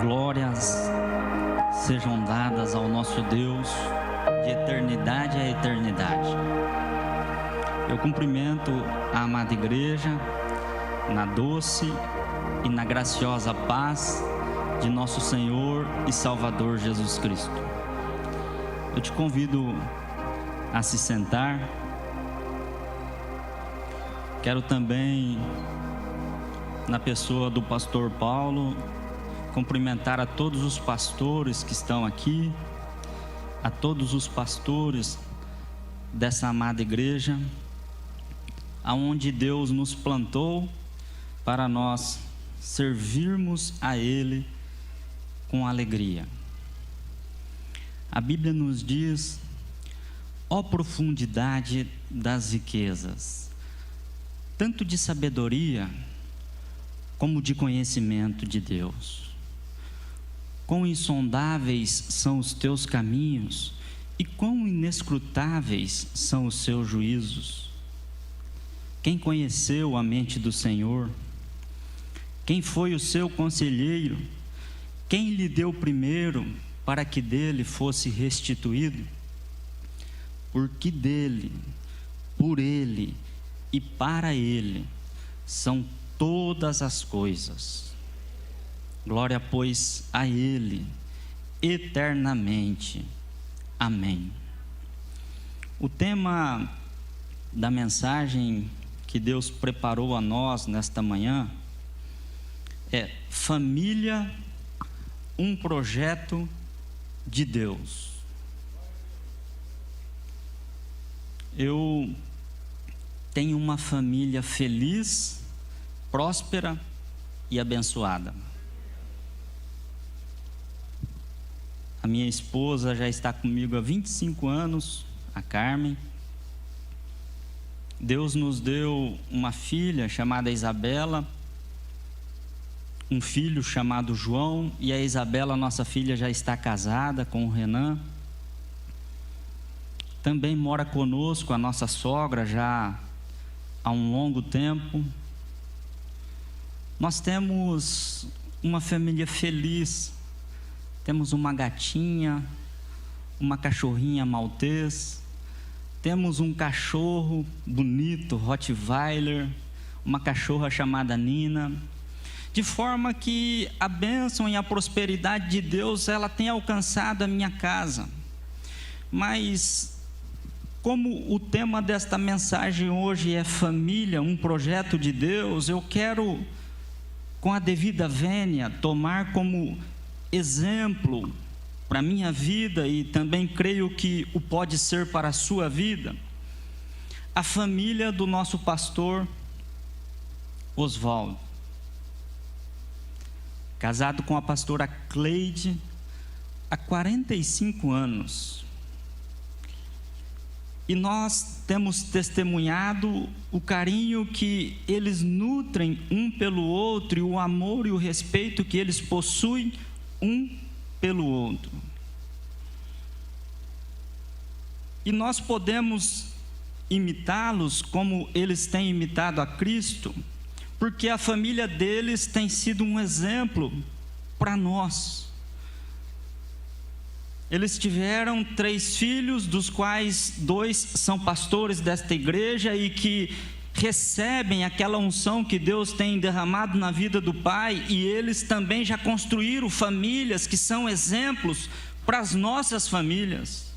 glórias sejam dadas ao nosso Deus de eternidade a eternidade. Eu cumprimento a amada igreja na doce e na graciosa paz de nosso Senhor e Salvador Jesus Cristo. Eu te convido a se sentar. Quero também, na pessoa do pastor Paulo, cumprimentar a todos os pastores que estão aqui, a todos os pastores dessa amada igreja, aonde Deus nos plantou para nós servirmos a Ele com alegria. A Bíblia nos diz: ó profundidade das riquezas, tanto de sabedoria como de conhecimento de Deus. Quão insondáveis são os teus caminhos e quão inescrutáveis são os seus juízos. Quem conheceu a mente do Senhor? Quem foi o seu conselheiro? Quem lhe deu primeiro para que dele fosse restituído? Porque dele, por ele e para ele são todas as coisas. Glória, pois, a Ele, eternamente. Amém. O tema da mensagem que Deus preparou a nós nesta manhã é Família, um projeto de Deus. Eu tenho uma família feliz, próspera e abençoada. A minha esposa já está comigo há 25 anos, a Carmen. Deus nos deu uma filha chamada Isabela, um filho chamado João, e a Isabela, nossa filha, já está casada com o Renan. Também mora conosco a nossa sogra já há um longo tempo. Nós temos uma família feliz. Temos uma gatinha, uma cachorrinha maltês, temos um cachorro bonito, Rottweiler, uma cachorra chamada Nina, de forma que a bênção e a prosperidade de Deus, ela tem alcançado a minha casa. Mas, como o tema desta mensagem hoje é família, um projeto de Deus, eu quero, com a devida vênia, tomar como exemplo para a minha vida, e também creio que o pode ser para a sua vida, a família do nosso pastor Oswaldo, casado com a pastora Cleide há 45 anos, e nós temos testemunhado o carinho que eles nutrem um pelo outro, e o amor e o respeito que eles possuem um pelo outro. E nós podemos imitá-los como eles têm imitado a Cristo, porque a família deles tem sido um exemplo para nós. Eles tiveram 3 filhos, dos quais 2 são pastores desta igreja e que recebem aquela unção que Deus tem derramado na vida do pai, e eles também já construíram famílias que são exemplos para as nossas famílias.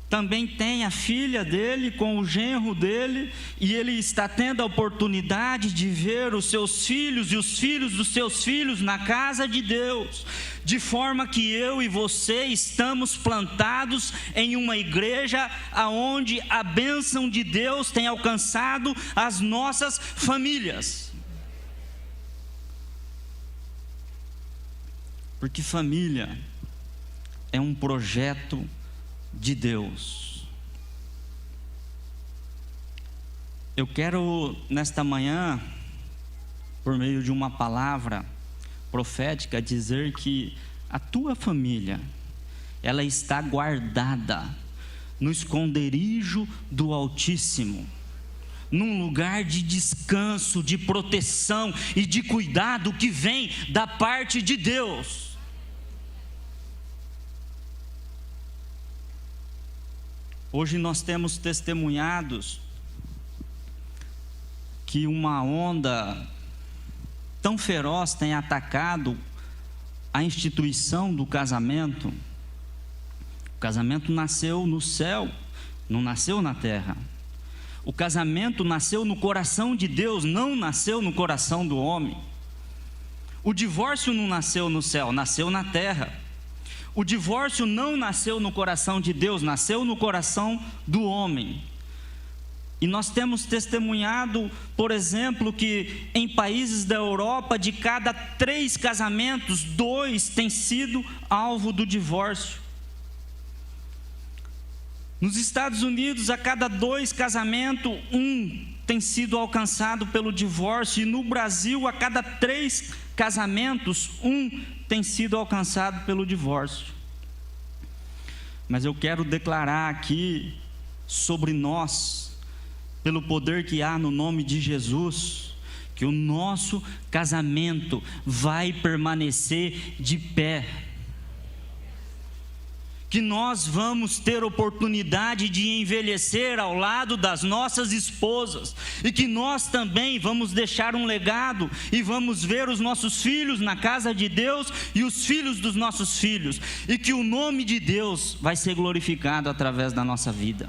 Também tem a filha dele com o genro dele, e ele está tendo a oportunidade de ver os seus filhos e os filhos dos seus filhos na casa de Deus, de forma que eu e você estamos plantados em uma igreja aonde a bênção de Deus tem alcançado as nossas famílias. Porque família é um projeto de Deus. Eu quero nesta manhã, por meio de uma palavra profética, dizer que a tua família, ela está guardada no esconderijo do Altíssimo, num lugar de descanso, de proteção e de cuidado que vem da parte de Deus. Hoje nós temos testemunhados que uma onda tão feroz tem atacado a instituição do casamento. O casamento nasceu no céu, não nasceu na terra. O casamento nasceu no coração de Deus, não nasceu no coração do homem. O divórcio não nasceu no céu, nasceu na terra. O divórcio não nasceu no coração de Deus, nasceu no coração do homem. E nós temos testemunhado, por exemplo, que em países da Europa, de cada 3 casamentos, 2 têm sido alvo do divórcio. Nos Estados Unidos, a cada 2 casamentos, 1 tem sido alcançado pelo divórcio. E no Brasil, a cada 3 casamentos, 1 tem sido alcançado pelo divórcio. Mas eu quero declarar aqui sobre nós, pelo poder que há no nome de Jesus, que o nosso casamento vai permanecer de pé. Que nós vamos ter oportunidade de envelhecer ao lado das nossas esposas, e que nós também vamos deixar um legado, e vamos ver os nossos filhos na casa de Deus, e os filhos dos nossos filhos, e que o nome de Deus vai ser glorificado através da nossa vida.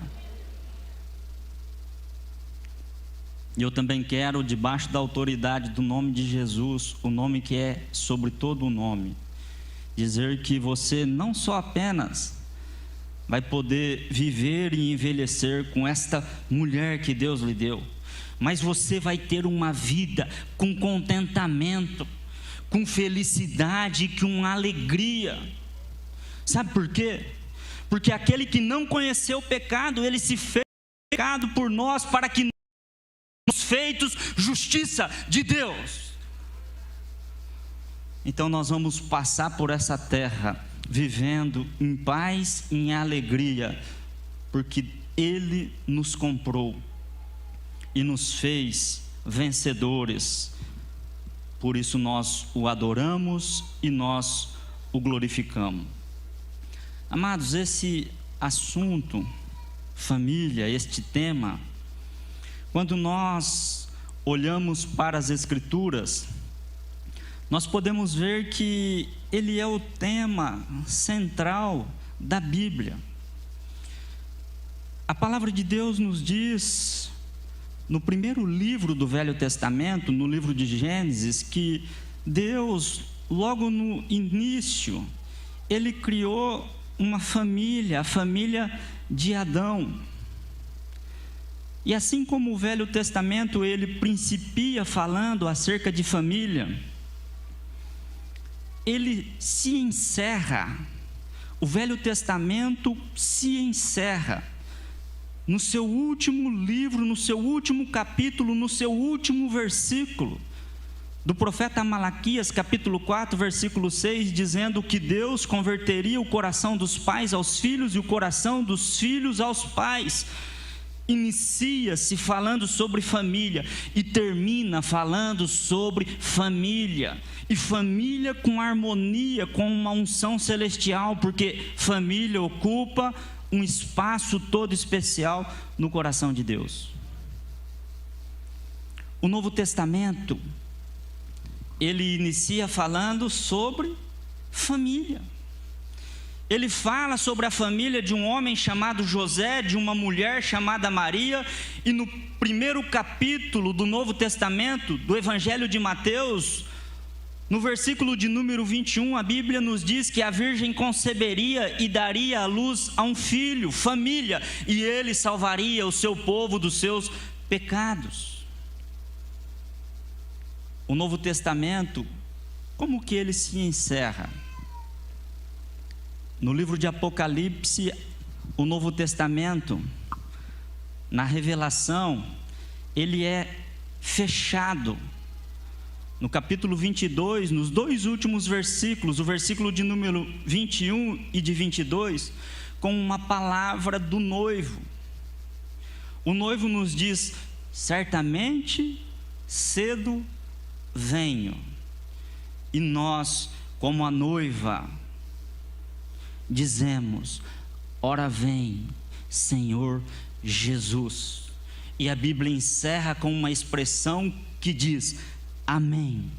E eu também quero, debaixo da autoridade do nome de Jesus, o nome que é sobre todo o nome, dizer que você não só apenas vai poder viver e envelhecer com esta mulher que Deus lhe deu, mas você vai ter uma vida com contentamento, com felicidade, com alegria. Sabe por quê? Porque aquele que não conheceu o pecado, ele se fez pecado por nós, para que nós feitos justiça de Deus. Então nós vamos passar por essa terra vivendo em paz, em alegria, porque Ele nos comprou e nos fez vencedores. Por isso nós o adoramos e nós o glorificamos. Amados, esse assunto, família, este tema, quando nós olhamos para as Escrituras, nós podemos ver que ele é o tema central da Bíblia. A palavra de Deus nos diz, no primeiro livro do Velho Testamento, no livro de Gênesis, que Deus, logo no início, Ele criou uma família, a família de Adão. E assim como o Velho Testamento, ele principia falando acerca de família, ele se encerra, o Velho Testamento se encerra no seu último livro, no seu último capítulo, no seu último versículo, do profeta Malaquias, capítulo 4, versículo 6, dizendo que Deus converteria o coração dos pais aos filhos e o coração dos filhos aos pais. Inicia-se falando sobre família e termina falando sobre família, e família com harmonia, com uma unção celestial, porque família ocupa um espaço todo especial no coração de Deus. O Novo Testamento, ele inicia falando sobre família. Ele fala sobre a família de um homem chamado José, de uma mulher chamada Maria, e no primeiro capítulo do Novo Testamento, do Evangelho de Mateus, no versículo de número 21, a Bíblia nos diz que a virgem conceberia e daria à luz a um filho, família, e ele salvaria o seu povo dos seus pecados. O Novo Testamento, como que ele se encerra? No livro de Apocalipse, o Novo Testamento, na revelação, ele é fechado. No capítulo 22, nos 2 últimos versículos, o versículo de número 21 e de 22, com uma palavra do noivo. O noivo nos diz: certamente cedo venho. E nós, como a noiva, dizemos: ora vem, Senhor Jesus. E a Bíblia encerra com uma expressão que diz: amém.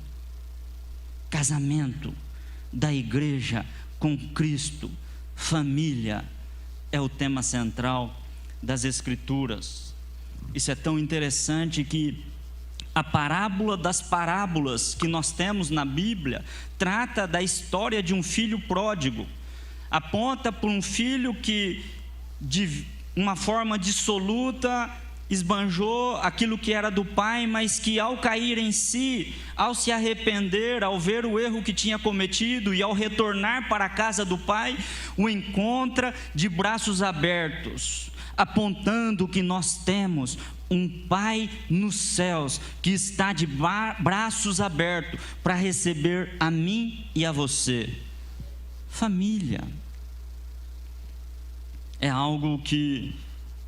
Casamento da igreja com Cristo, família, é o tema central das Escrituras. Isso é tão interessante que a parábola das parábolas que nós temos na Bíblia trata da história de um filho pródigo. Aponta para um filho que, de uma forma dissoluta, esbanjou aquilo que era do pai, mas que ao cair em si, ao se arrepender, ao ver o erro que tinha cometido e ao retornar para a casa do pai, o encontra de braços abertos, apontando que nós temos um Pai nos céus que está de braços abertos para receber a mim e a você. Família é algo que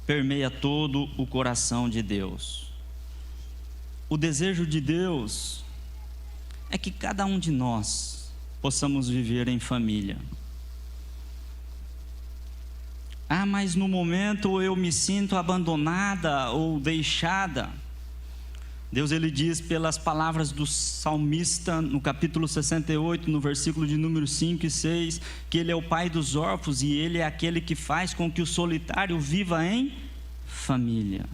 permeia todo o coração de Deus. O desejo de Deus é que cada um de nós possamos viver em família. Ah, mas no momento eu me sinto abandonada ou deixada. Deus, ele diz pelas palavras do salmista no capítulo 68, no versículo de número 5 e 6, que Ele é o pai dos órfãos e Ele é aquele que faz com que o solitário viva em família.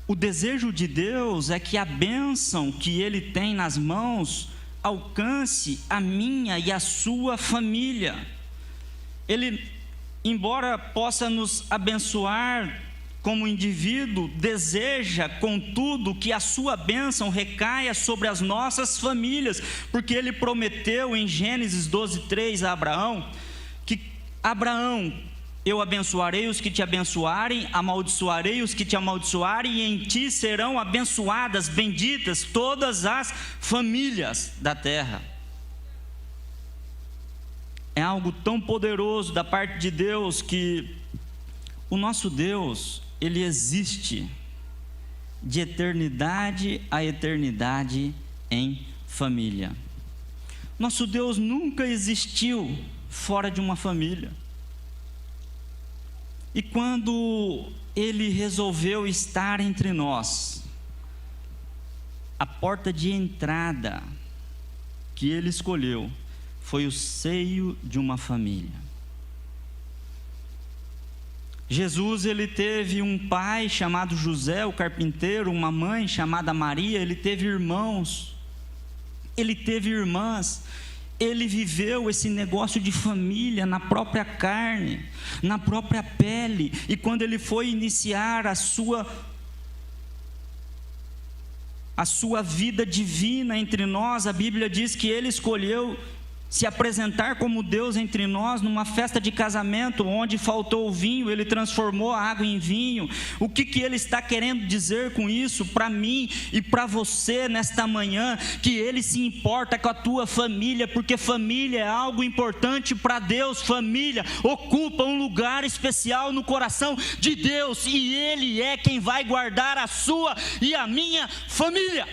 O desejo de Deus é que a bênção que Ele tem nas mãos alcance a minha e a sua família. Ele, embora possa nos abençoar como indivíduo, deseja, contudo, que a sua bênção recaia sobre as nossas famílias, porque Ele prometeu em Gênesis 12:3 a Abraão, que Abraão, eu abençoarei os que te abençoarem, amaldiçoarei os que te amaldiçoarem, e em ti serão abençoadas, benditas todas as famílias da terra. É algo tão poderoso da parte de Deus que o nosso Deus, Ele existe de eternidade a eternidade em família. Nosso Deus nunca existiu fora de uma família. E quando Ele resolveu estar entre nós, a porta de entrada que Ele escolheu foi o seio de uma família. Jesus, ele teve um pai chamado José, o carpinteiro, uma mãe chamada Maria, ele teve irmãos, ele teve irmãs, ele viveu esse negócio de família na própria carne, na própria pele, e quando ele foi iniciar a sua vida divina entre nós, a Bíblia diz que ele escolheu se apresentar como Deus entre nós numa festa de casamento, onde faltou o vinho, Ele transformou a água em vinho. O que Ele está querendo dizer com isso para mim e para você nesta manhã? Que Ele se importa com a tua família, porque família é algo importante para Deus. Família ocupa um lugar especial no coração de Deus, e Ele é quem vai guardar a sua e a minha família.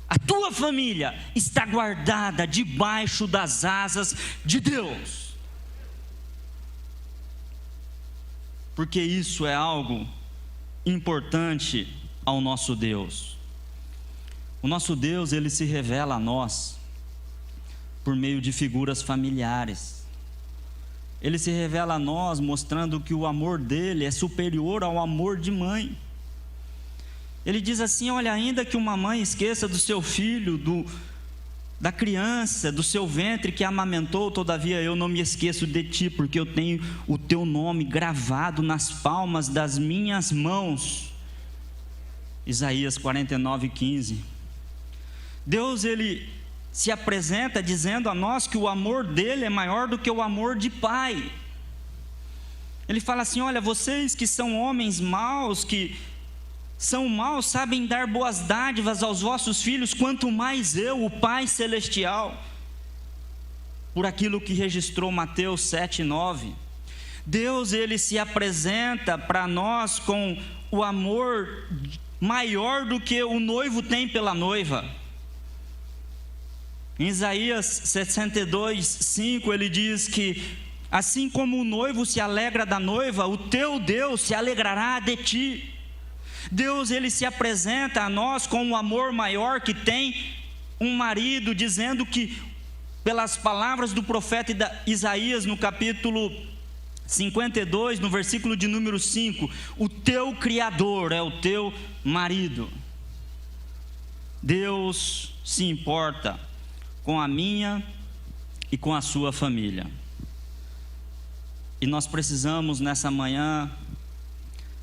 A tua família está guardada debaixo das asas de Deus, porque isso é algo importante ao nosso Deus. O nosso Deus, Ele se revela a nós por meio de figuras familiares. Ele se revela a nós mostrando que o amor dele é superior ao amor de mãe. Ele diz assim: olha, ainda que uma mãe esqueça do seu filho, da criança, do seu ventre que amamentou, todavia eu não me esqueço de ti, porque eu tenho o teu nome gravado nas palmas das minhas mãos. Isaías 49:15. Deus, Ele se apresenta dizendo a nós que o amor dele é maior do que o amor de pai. Ele fala assim: olha, vocês que são homens maus, que são maus, sabem dar boas dádivas aos vossos filhos, quanto mais eu, o Pai Celestial. Por aquilo que registrou Mateus 7:9. Deus, ele se apresenta para nós com o amor maior do que o noivo tem pela noiva. Em Isaías 62, 5, ele diz que assim como o noivo se alegra da noiva, o teu Deus se alegrará de ti. Deus, ele se apresenta a nós com um amor maior que tem um marido, dizendo que, pelas palavras do profeta Isaías, no capítulo 52, no versículo de número 5, o teu Criador é o teu marido. Deus se importa com a minha e com a sua família. E nós precisamos nessa manhã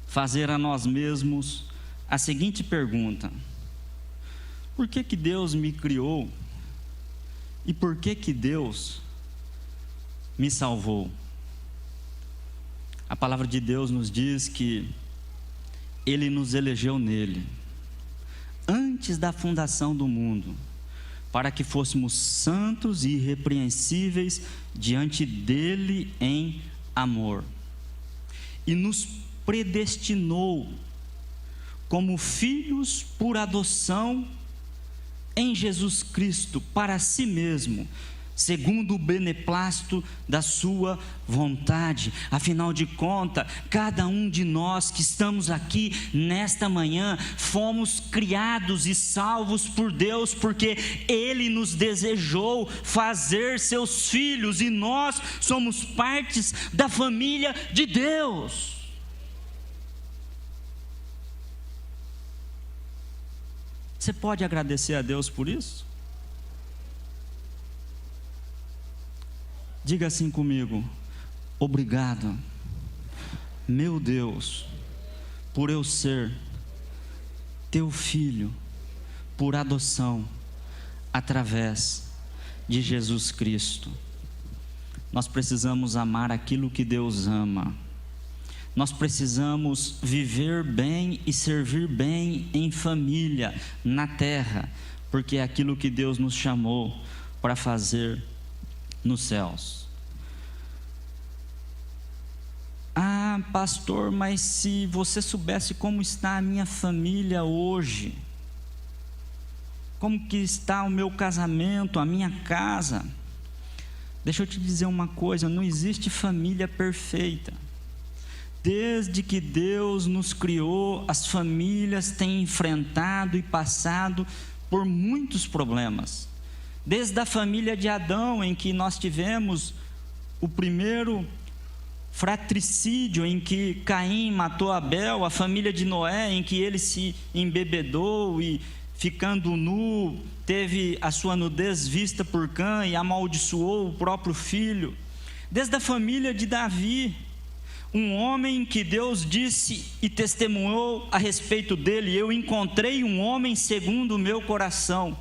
fazer a nós mesmos a seguinte pergunta: por que que Deus me criou? E por que que Deus me salvou? A palavra de Deus nos diz que Ele nos elegeu nele, antes da fundação do mundo, para que fôssemos santos e irrepreensíveis diante dele em amor. E nos predestinou como filhos por adoção em Jesus Cristo para si mesmo, segundo o beneplácito da sua vontade. Afinal de contas, cada um de nós que estamos aqui nesta manhã, fomos criados e salvos por Deus, porque Ele nos desejou fazer seus filhos, e nós somos partes da família de Deus. Você pode agradecer a Deus por isso? Diga assim comigo: obrigado, meu Deus, por eu ser teu filho por adoção através de Jesus Cristo. Nós precisamos amar aquilo que Deus ama. Nós precisamos viver bem e servir bem em família, na terra, porque é aquilo que Deus nos chamou para fazer nos céus. Ah, pastor, mas se você soubesse como está a minha família hoje, como que está o meu casamento, a minha casa. Deixa eu te dizer uma coisa: não existe família perfeita. Desde que Deus nos criou, as famílias têm enfrentado e passado por muitos problemas. Desde a família de Adão, em que nós tivemos o primeiro fratricídio, em que Caim matou Abel, a família de Noé, em que ele se embebedou e, ficando nu, teve a sua nudez vista por Cã e amaldiçoou o próprio filho. Desde a família de Davi, um homem que Deus disse e testemunhou a respeito dele: eu encontrei um homem segundo o meu coração.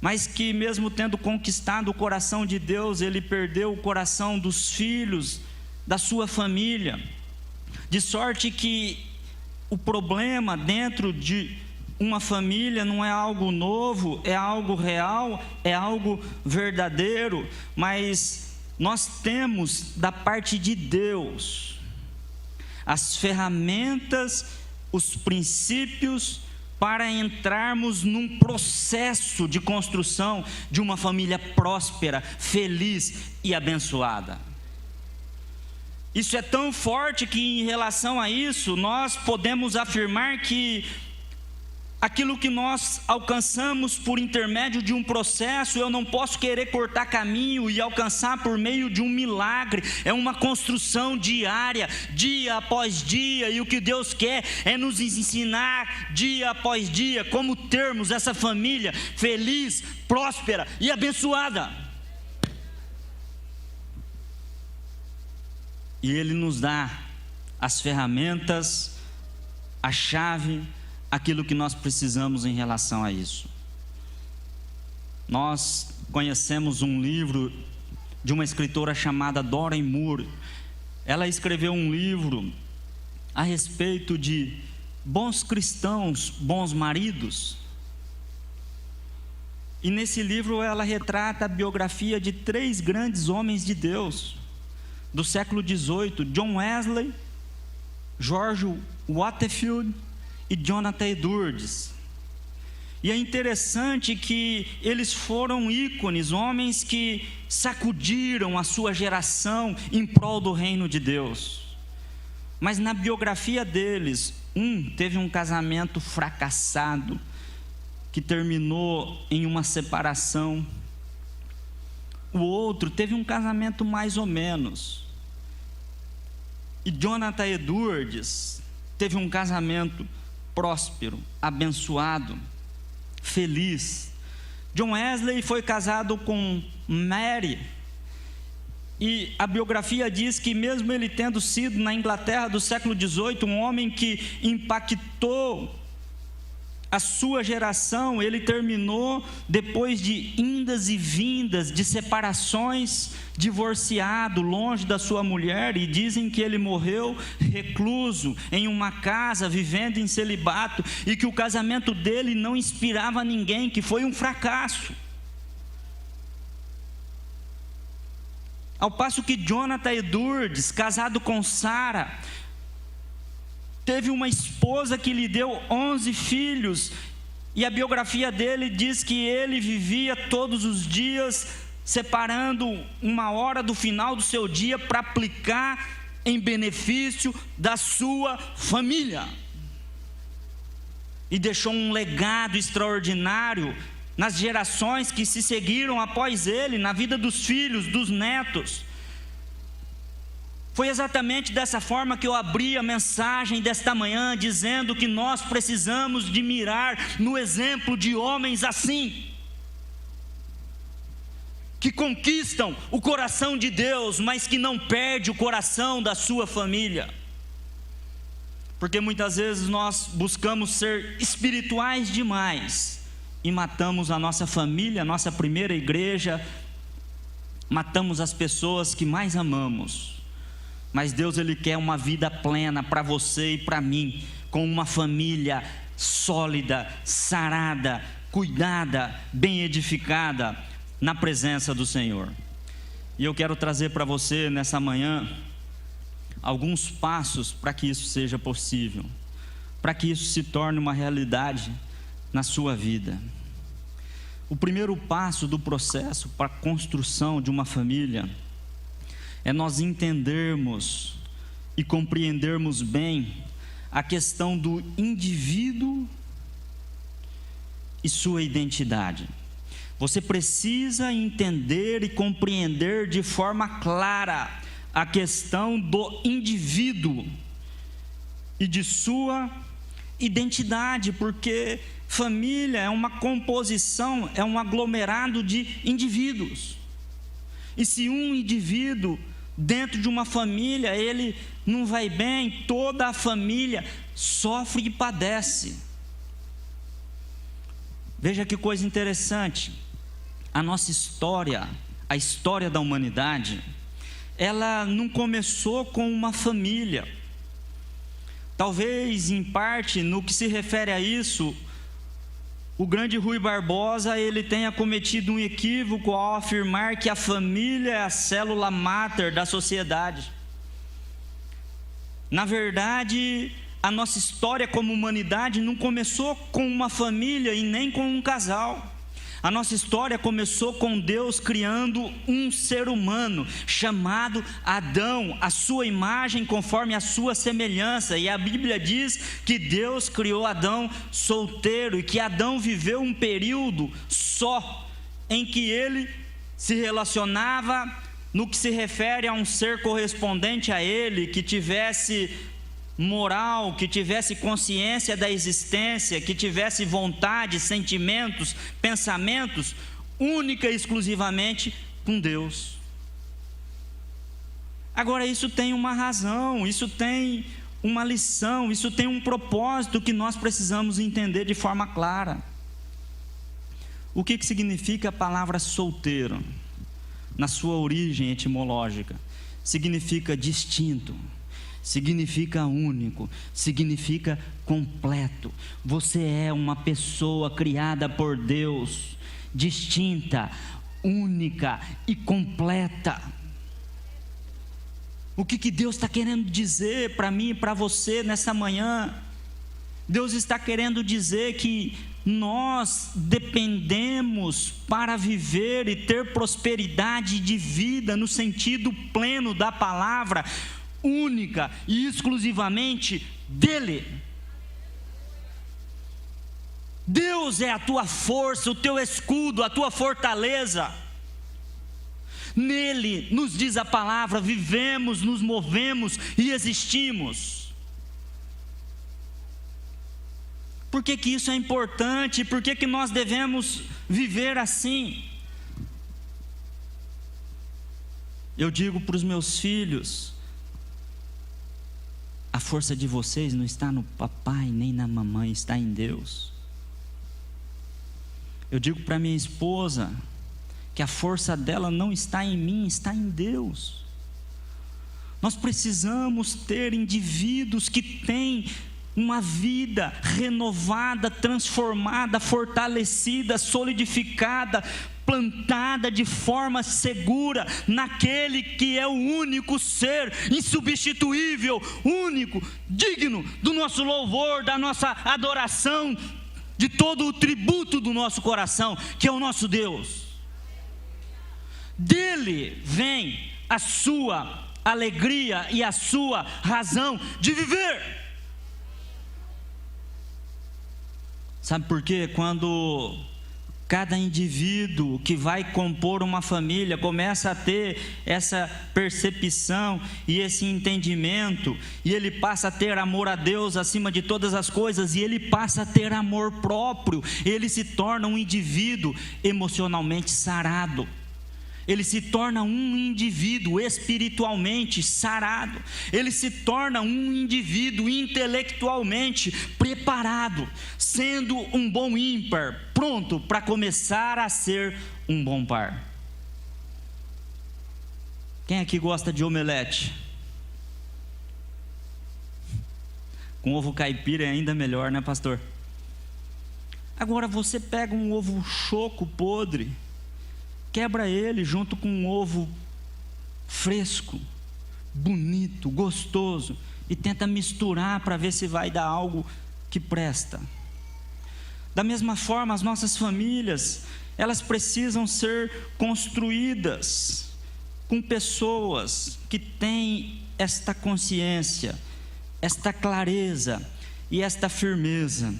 Mas que, mesmo tendo conquistado o coração de Deus, ele perdeu o coração dos filhos, da sua família. De sorte que o problema dentro de uma família não é algo novo, é algo real, é algo verdadeiro. Mas nós temos da parte de Deus as ferramentas, os princípios para entrarmos num processo de construção de uma família próspera, feliz e abençoada. Isso é tão forte que, em relação a isso, nós podemos afirmar que aquilo que nós alcançamos por intermédio de um processo, eu não posso querer cortar caminho e alcançar por meio de um milagre. É uma construção diária, dia após dia, e o que Deus quer é nos ensinar dia após dia como termos essa família feliz, próspera e abençoada. E Ele nos dá as ferramentas, a chave, aquilo que nós precisamos em relação a isso. Nós conhecemos um livro de uma escritora chamada Doreen Moore. Ela escreveu um livro a respeito de bons cristãos, bons maridos. E nesse livro ela retrata a biografia de 3 grandes homens de Deus: do século XVIII, John Wesley, George Whitefield e Jonathan Edwards. E é interessante que eles foram ícones, homens que sacudiram a sua geração em prol do reino de Deus. Mas na biografia deles, um teve um casamento fracassado, que terminou em uma separação. O outro teve um casamento mais ou menos. E Jonathan Edwards teve um casamento próspero, abençoado, feliz. John Wesley foi casado com Mary, e a biografia diz que mesmo ele tendo sido na Inglaterra do século XVIII, um homem que impactou a sua geração, ele terminou depois de indas e vindas, de separações, divorciado, longe da sua mulher, e dizem que ele morreu recluso em uma casa, vivendo em celibato, e que o casamento dele não inspirava ninguém, que foi um fracasso. Ao passo que Jonathan Edwards, casado com Sarah, teve uma esposa que lhe deu 11 filhos, e a biografia dele diz que ele vivia todos os dias separando uma hora do final do seu dia para aplicar em benefício da sua família, e deixou um legado extraordinário nas gerações que se seguiram após ele, na vida dos filhos, dos netos. Foi exatamente dessa forma que eu abri a mensagem desta manhã, dizendo que nós precisamos de mirar no exemplo de homens assim, que conquistam o coração de Deus, mas que não perde o coração da sua família. Porque muitas vezes nós buscamos ser espirituais demais e matamos a nossa família, a nossa primeira igreja, matamos as pessoas que mais amamos. Mas Deus, Ele quer uma vida plena para você e para mim, com uma família sólida, sarada, cuidada, bem edificada, na presença do Senhor. E eu quero trazer para você nessa manhã alguns passos para que isso seja possível, para que isso se torne uma realidade na sua vida. O primeiro passo do processo para a construção de uma família é nós entendermos e compreendermos bem a questão do indivíduo e sua identidade. Você precisa entender e compreender de forma clara a questão do indivíduo e de sua identidade, porque família é uma composição, é um aglomerado de indivíduos. E se um indivíduo dentro de uma família, ele não vai bem, toda a família sofre e padece. Veja que coisa interessante, a nossa história, a história da humanidade, ela não começou com uma família. Talvez em parte, no que se refere a isso, o grande Rui Barbosa, ele tenha cometido um equívoco ao afirmar que a família é a célula máter da sociedade. Na verdade, a nossa história como humanidade não começou com uma família e nem com um casal. A nossa história começou com Deus criando um ser humano chamado Adão, a sua imagem conforme a sua semelhança. E a Bíblia diz que Deus criou Adão solteiro e que Adão viveu um período só em que ele se relacionava no que se refere a um ser correspondente a ele, que tivesse moral, que tivesse consciência da existência, que tivesse vontade, sentimentos, pensamentos, única e exclusivamente com Deus. Agora, isso tem uma razão, isso tem uma lição, isso tem um propósito que nós precisamos entender de forma clara. O que significa a palavra solteiro? Na sua origem etimológica, significa distinto, significa único, significa completo. Você é uma pessoa criada por Deus, distinta, única e completa. O que Deus está querendo dizer para mim e para você nessa manhã? Deus está querendo dizer que nós dependemos para viver e ter prosperidade de vida no sentido pleno da palavra, única e exclusivamente dEle. Deus é a tua força, o teu escudo, a tua fortaleza. Nele, nos diz a palavra, vivemos, nos movemos e existimos. Por que isso é importante? Por que nós devemos viver assim? Eu digo para os meus filhos: a força de vocês não está no papai nem na mamãe, está em Deus. Eu digo para minha esposa que a força dela não está em mim, está em Deus. Nós precisamos ter indivíduos que têm uma vida renovada, transformada, fortalecida, solidificada, plantada de forma segura naquele que é o único ser insubstituível, único, digno do nosso louvor, da nossa adoração, de todo o tributo do nosso coração, que é o nosso Deus. Dele vem a sua alegria e a sua razão de viver. Sabe por quê? Quando cada indivíduo que vai compor uma família começa a ter essa percepção e esse entendimento, e ele passa a ter amor a Deus acima de todas as coisas, e ele passa a ter amor próprio, ele se torna um indivíduo emocionalmente sarado. Ele se torna um indivíduo espiritualmente sarado. Ele se torna um indivíduo intelectualmente preparado, sendo um bom ímpar, pronto para começar a ser um bom par. Quem aqui gosta de omelete? Com ovo caipira é ainda melhor, né, pastor? Agora você pega um ovo choco podre, quebra ele junto com um ovo fresco, bonito, gostoso, e tenta misturar para ver se vai dar algo que presta. Da mesma forma, as nossas famílias, elas precisam ser construídas com pessoas que têm esta consciência, esta clareza e esta firmeza,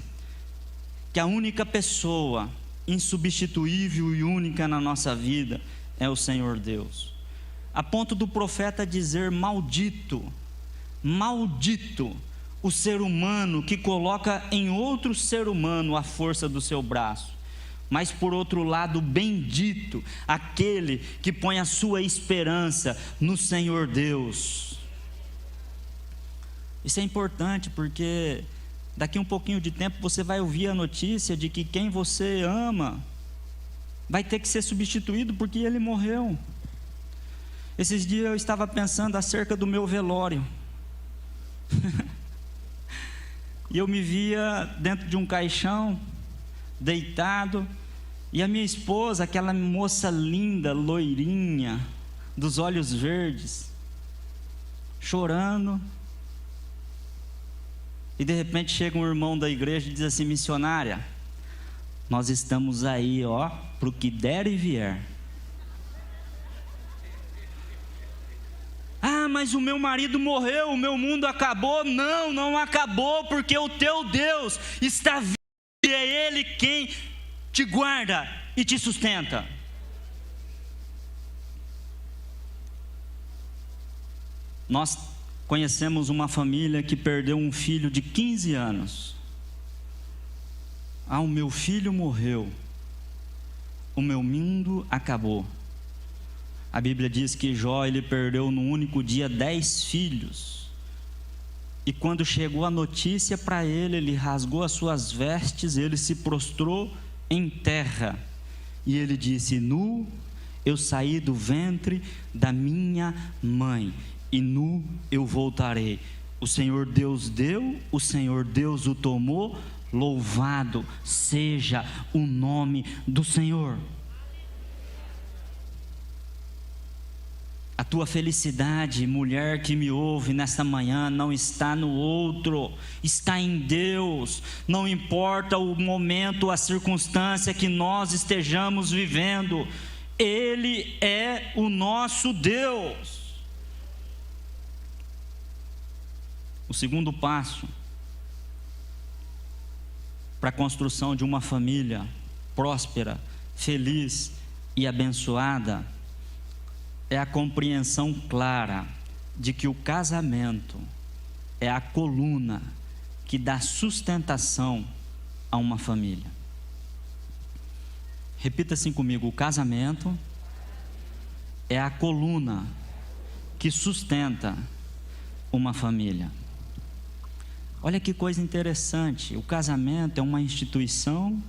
que a única pessoa insubstituível e única na nossa vida é o Senhor Deus, a ponto do profeta dizer: maldito, maldito o ser humano que coloca em outro ser humano a força do seu braço, mas por outro lado, bendito aquele que põe a sua esperança no Senhor Deus. Isso é importante porque daqui um pouquinho de tempo você vai ouvir a notícia de que quem você ama vai ter que ser substituído porque ele morreu. Esses dias eu estava pensando acerca do meu velório. E eu me via dentro de um caixão, deitado, e a minha esposa, aquela moça linda, loirinha, dos olhos verdes, chorando. E de repente chega um irmão da igreja e diz assim: missionária, nós estamos aí, ó, para o que der e vier. Ah, mas o meu marido morreu, o meu mundo acabou. Não, não acabou, porque o teu Deus está vivo e é Ele quem te guarda e te sustenta. Nós conhecemos uma família que perdeu um filho de 15 anos. Ah, o meu filho morreu, o meu mundo acabou. A Bíblia diz que Jó, ele perdeu num único dia 10 filhos. E quando chegou a notícia para ele, ele rasgou as suas vestes, ele se prostrou em terra. E ele disse: nu eu saí do ventre da minha mãe, e nu eu voltarei. O Senhor Deus deu, o Senhor Deus o tomou, louvado seja o nome do Senhor. A tua felicidade, mulher que me ouve nesta manhã, não está no outro, está em Deus. Não importa o momento, a circunstância que nós estejamos vivendo, Ele é o nosso Deus. O segundo passo para a construção de uma família próspera, feliz e abençoada é a compreensão clara de que o casamento é a coluna que dá sustentação a uma família. Repita assim comigo: o casamento é a coluna que sustenta uma família. Olha que coisa interessante, o casamento é uma instituição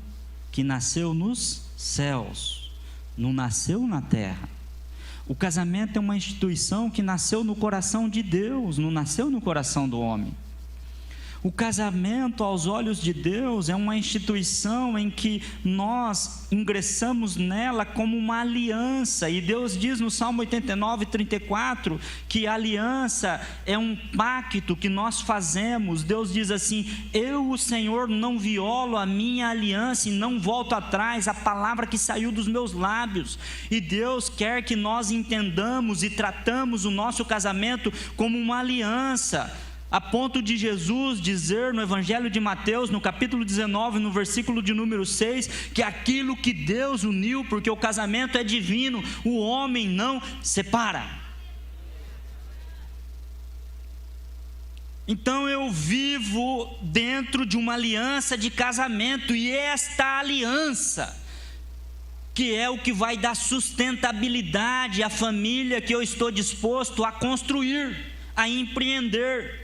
que nasceu nos céus, não nasceu na terra. O casamento é uma instituição que nasceu no coração de Deus, não nasceu no coração do homem. O casamento, aos olhos de Deus, é uma instituição em que nós ingressamos nela como uma aliança. E Deus diz no Salmo 89, 34, que a aliança é um pacto que nós fazemos. Deus diz assim: eu, o Senhor, não violo a minha aliança e não volto atrás, a palavra que saiu dos meus lábios. E Deus quer que nós entendamos e tratamos o nosso casamento como uma aliança, a ponto de Jesus dizer no Evangelho de Mateus, no capítulo 19, no versículo de número 6, que aquilo que Deus uniu, porque o casamento é divino, o homem não separa. Então eu vivo dentro de uma aliança de casamento, e esta aliança que é o que vai dar sustentabilidade à família que eu estou disposto a construir, a empreender.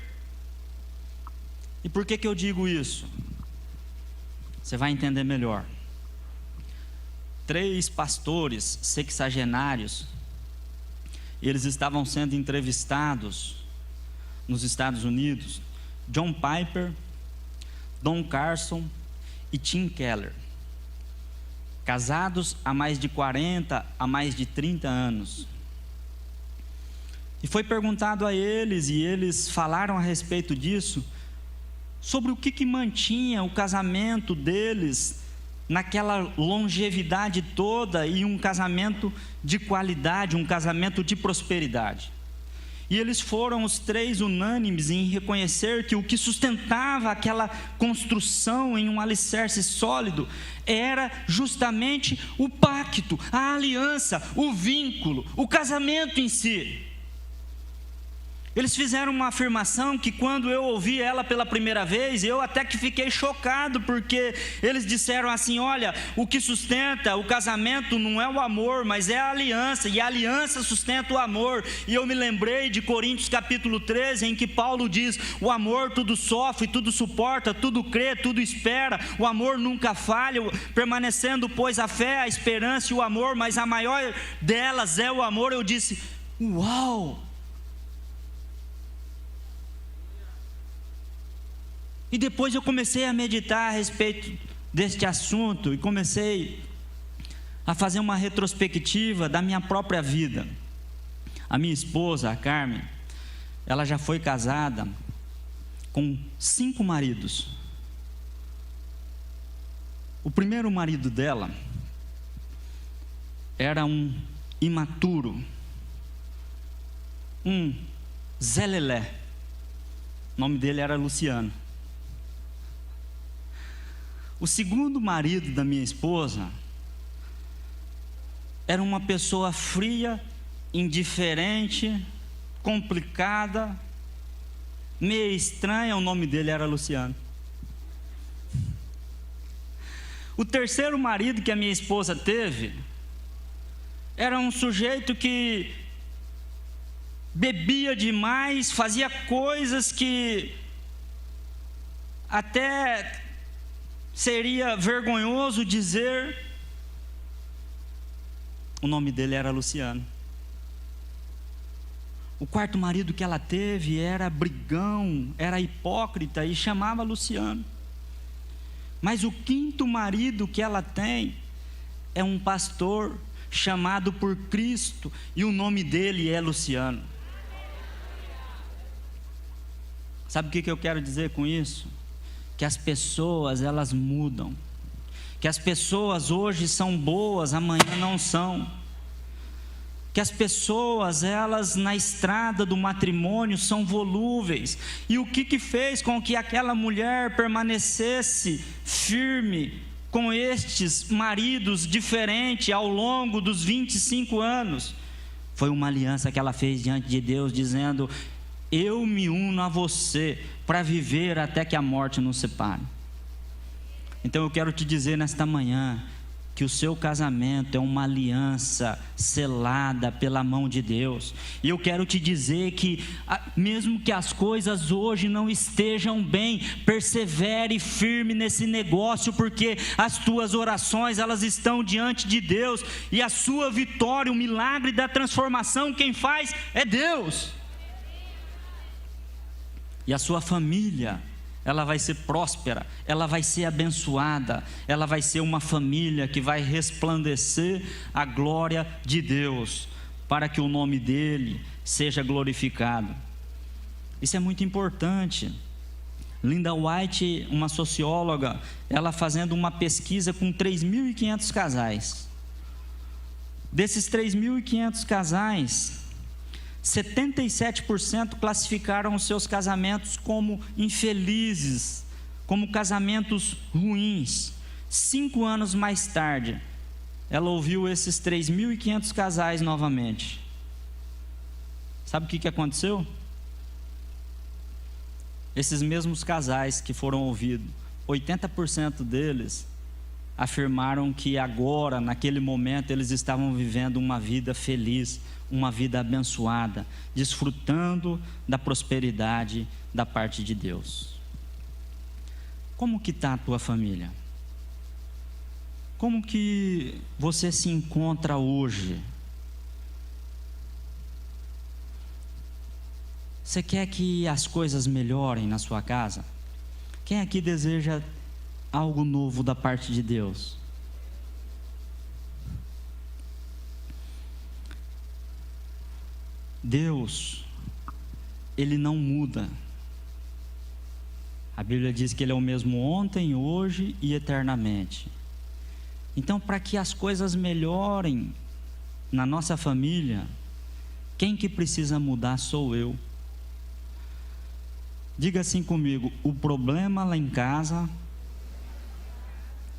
E por que eu digo isso? Você vai entender melhor. 3 pastores sexagenários, eles estavam sendo entrevistados nos Estados Unidos. John Piper, Don Carson e Tim Keller, casados há mais de 40, há mais de 30 anos. E foi perguntado a eles, e eles falaram a respeito disso, sobre o que mantinha o casamento deles naquela longevidade toda, e um casamento de qualidade, um casamento de prosperidade. E eles foram os 3 unânimes em reconhecer que o que sustentava aquela construção em um alicerce sólido era justamente o pacto, a aliança, o vínculo, o casamento em si. Eles fizeram uma afirmação que, quando eu ouvi ela pela primeira vez, eu até que fiquei chocado, porque eles disseram assim: olha, o que sustenta o casamento não é o amor, mas é a aliança, e a aliança sustenta o amor. E eu me lembrei de Coríntios capítulo 13, em que Paulo diz: o amor tudo sofre, tudo suporta, tudo crê, tudo espera, o amor nunca falha, permanecendo pois a fé, a esperança e o amor, mas a maior delas é o amor. Eu disse: uau! E depois eu comecei a meditar a respeito deste assunto, e comecei a fazer uma retrospectiva da minha própria vida. A minha esposa, a Carmen, ela já foi casada com 5 maridos. O primeiro marido dela era um imaturo, um Zé Lelé. O nome dele era Luciano. O segundo marido da minha esposa era uma pessoa fria, indiferente, complicada, meio estranha. O nome dele era Luciano. O terceiro marido que a minha esposa teve era um sujeito que bebia demais, fazia coisas que até seria vergonhoso dizer. O nome dele era Luciano. O quarto marido que ela teve era brigão, era hipócrita e chamava Luciano. Mas o quinto marido que ela tem é um pastor chamado por Cristo, e o nome dele é Luciano. Sabe o que eu quero dizer com isso? Que as pessoas, elas mudam. Que as pessoas hoje são boas, amanhã não são. Que as pessoas, elas na estrada do matrimônio são volúveis. E o que fez com que aquela mulher permanecesse firme com estes maridos diferentes ao longo dos 25 anos? Foi uma aliança que ela fez diante de Deus, dizendo: eu me uno a você para viver até que a morte nos separe. Então eu quero te dizer nesta manhã que o seu casamento é uma aliança selada pela mão de Deus. E eu quero te dizer que, mesmo que as coisas hoje não estejam bem, persevere firme nesse negócio, porque as tuas orações, elas estão diante de Deus, e a sua vitória, o milagre da transformação, quem faz é Deus. E a sua família, ela vai ser próspera, ela vai ser abençoada, ela vai ser uma família que vai resplandecer a glória de Deus, para que o nome dele seja glorificado. Isso é muito importante. Linda White, uma socióloga, ela fazendo uma pesquisa com 3.500 casais. Desses 3.500 casais, 77% classificaram os seus casamentos como infelizes, como casamentos ruins. 5 anos mais tarde, ela ouviu esses 3.500 casais novamente. Sabe o que aconteceu? Esses mesmos casais que foram ouvidos, 80% deles afirmaram que agora, naquele momento, eles estavam vivendo uma vida feliz, uma vida abençoada, desfrutando da prosperidade da parte de Deus. Como que está a tua família? Como que você se encontra hoje? Você quer que as coisas melhorem na sua casa? Quem aqui deseja algo novo da parte de Deus? Deus, Ele não muda. A Bíblia diz que Ele é o mesmo ontem, hoje e eternamente. Então, para que as coisas melhorem na nossa família, quem que precisa mudar sou eu. Diga assim comigo: o problema lá em casa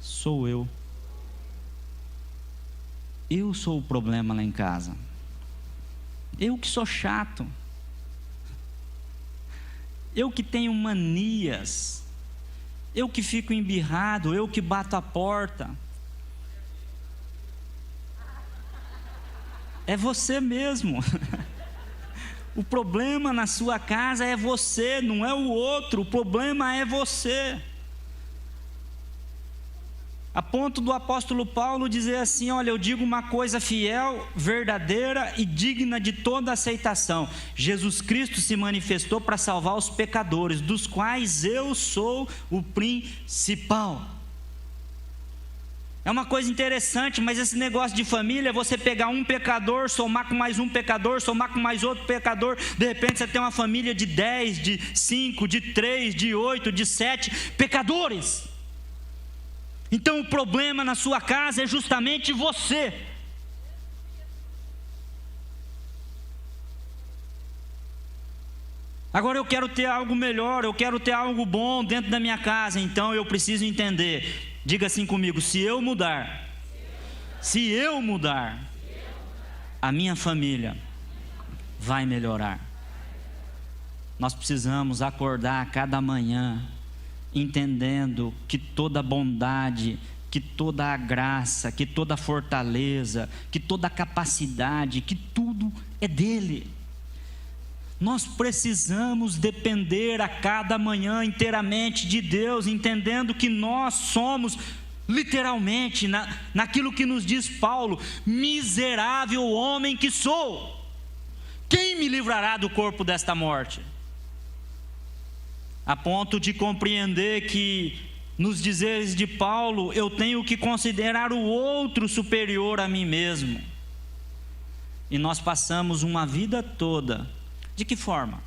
sou eu. Eu sou o problema lá em casa. Eu que sou chato. Eu que tenho manias. Eu que fico embirrado. Eu que bato a porta. É você mesmo. O problema na sua casa é você, não é o outro. O problema é você. A ponto do apóstolo Paulo dizer assim: olha, eu digo uma coisa fiel, verdadeira e digna de toda aceitação. Jesus Cristo se manifestou para salvar os pecadores, dos quais eu sou o principal. É uma coisa interessante, mas esse negócio de família é você pegar um pecador, somar com mais um pecador, somar com mais outro pecador. De repente você tem uma família de 10, de 5, de 3, de 8, de 7 pecadores. Então o problema na sua casa é justamente você. Agora eu quero ter algo melhor, eu quero ter algo bom dentro da minha casa, então eu preciso entender. Diga assim comigo: se eu mudar, a minha família vai melhorar. Nós precisamos acordar a cada manhã entendendo que toda bondade, que toda a graça, que toda a fortaleza, que toda a capacidade, que tudo é dele. Nós precisamos depender a cada manhã inteiramente de Deus, entendendo que nós somos, literalmente, naquilo que nos diz Paulo: miserável homem que sou, quem me livrará do corpo desta morte? A ponto de compreender que Nos dizeres de Paulo, eu tenho que considerar o outro superior a mim mesmo. E nós passamos uma vida toda. De que forma?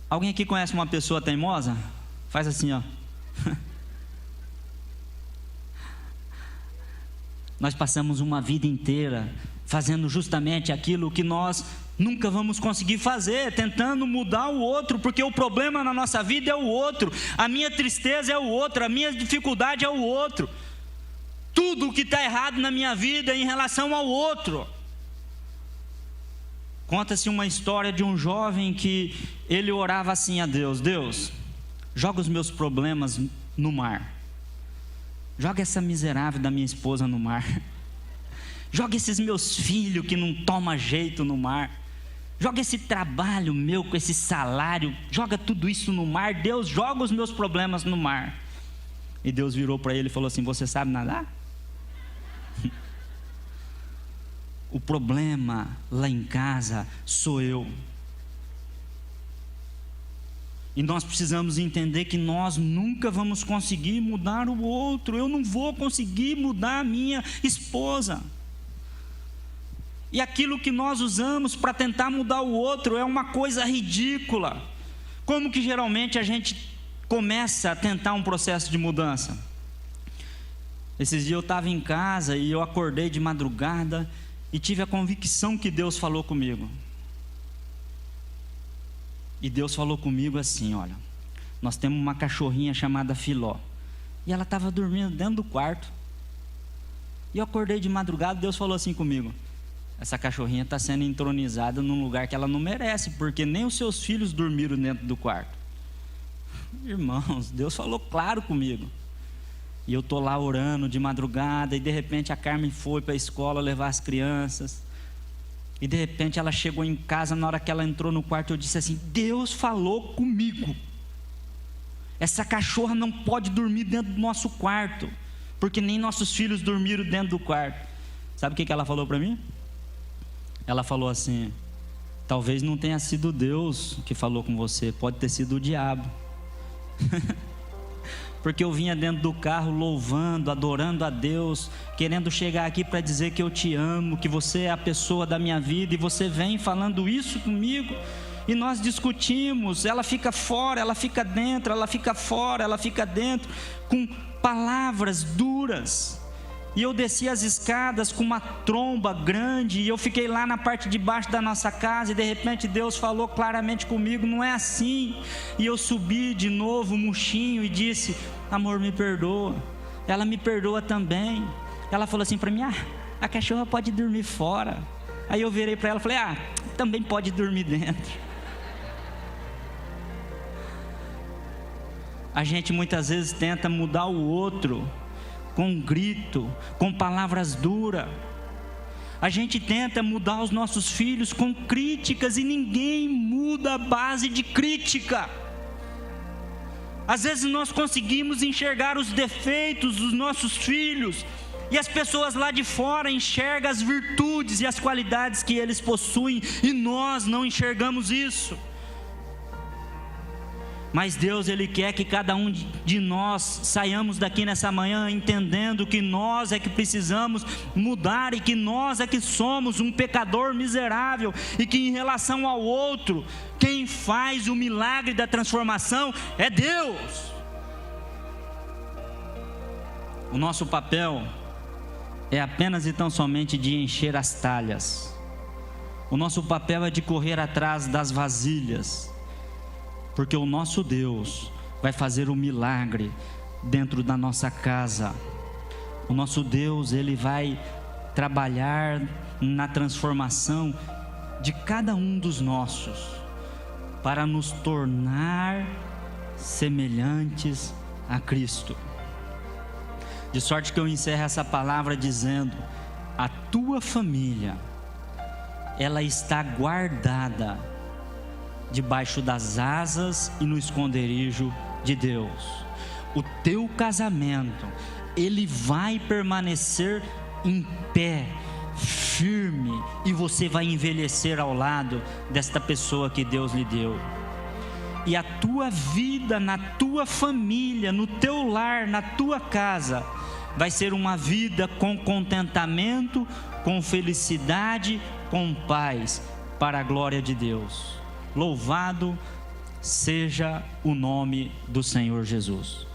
Alguém aqui conhece uma pessoa teimosa? Faz assim, ó. Nós passamos uma vida inteira fazendo justamente aquilo que nós nunca vamos conseguir fazer, tentando mudar o outro, porque o problema na nossa vida é o outro, a minha tristeza é o outro, a minha dificuldade é o outro, tudo o que está errado na minha vida é em relação ao outro. Conta-se uma história de um jovem que ele orava assim a Deus: Deus, joga os meus problemas no mar, joga essa miserável da minha esposa no mar, joga esses meus filhos que não toma jeito no mar, joga esse trabalho meu com esse salário, joga tudo isso no mar. Deus, joga os meus problemas no mar. E Deus virou para ele e falou assim: você sabe nadar? O problema lá em casa sou eu. E nós precisamos entender que nós nunca vamos conseguir mudar o outro. Eu não vou conseguir mudar a minha esposa. E aquilo que nós usamos para tentar mudar o outro é uma coisa ridícula. Como que geralmente a gente começa a tentar um processo de mudança? Esses dias eu estava em casa e eu acordei de madrugada e tive a convicção que Deus falou comigo. E Deus falou comigo assim: olha, nós temos uma cachorrinha chamada Filó, e ela estava dormindo dentro do quarto. E eu acordei de madrugada, Deus falou assim comigo: essa cachorrinha está sendo entronizada num lugar que ela não merece, porque nem os seus filhos dormiram dentro do quarto. Irmãos, Deus falou claro comigo. E eu estou lá orando de madrugada, e de repente a Carmen foi para a escola levar as crianças, e de repente ela chegou em casa. Na hora que ela entrou no quarto, eu disse assim: Deus falou comigo, essa cachorra não pode dormir dentro do nosso quarto, porque nem nossos filhos dormiram dentro do quarto. Sabe o que ela falou para mim? Ela falou assim: talvez não tenha sido Deus que falou com você, pode ter sido o diabo. Porque eu vinha dentro do carro louvando, adorando a Deus, querendo chegar aqui para dizer que eu te amo, que você é a pessoa da minha vida, e você vem falando isso comigo, e nós discutimos. Ela fica fora, ela fica dentro, ela fica fora, ela fica dentro, com palavras duras. E eu desci as escadas com uma tromba grande, e eu fiquei lá na parte de baixo da nossa casa, e de repente Deus falou claramente comigo: não é assim. E eu subi de novo murchinho e disse: amor, me perdoa. Ela me perdoa também. Ela falou assim para mim: a cachorra pode dormir fora. Aí eu virei para ela e falei: também pode dormir dentro. A gente muitas vezes tenta mudar o outro com um grito, com palavras duras. A gente tenta mudar os nossos filhos com críticas, e ninguém muda a base de crítica. Às vezes nós conseguimos enxergar os defeitos dos nossos filhos, e as pessoas lá de fora enxergam as virtudes e as qualidades que eles possuem, e nós não enxergamos isso. Mas Deus, Ele quer que cada um de nós saiamos daqui nessa manhã entendendo que nós é que precisamos mudar, e que nós é que somos um pecador miserável, e que em relação ao outro, quem faz o milagre da transformação é Deus. O nosso papel é apenas e tão somente de encher as talhas. O nosso papel é de correr atrás das vasilhas, porque o nosso Deus vai fazer um milagre dentro da nossa casa. O nosso Deus, Ele vai trabalhar na transformação de cada um dos nossos, para nos tornar semelhantes a Cristo. De sorte que eu encerro essa palavra dizendo: a tua família, ela está guardada debaixo das asas e no esconderijo de Deus. O teu casamento, ele vai permanecer em pé, firme, e você vai envelhecer ao lado desta pessoa que Deus lhe deu. e a tua vida na tua família, no teu lar, na tua casa, vai ser uma vida com contentamento, com felicidade, com paz, para a glória de Deus. Louvado seja o nome do Senhor Jesus.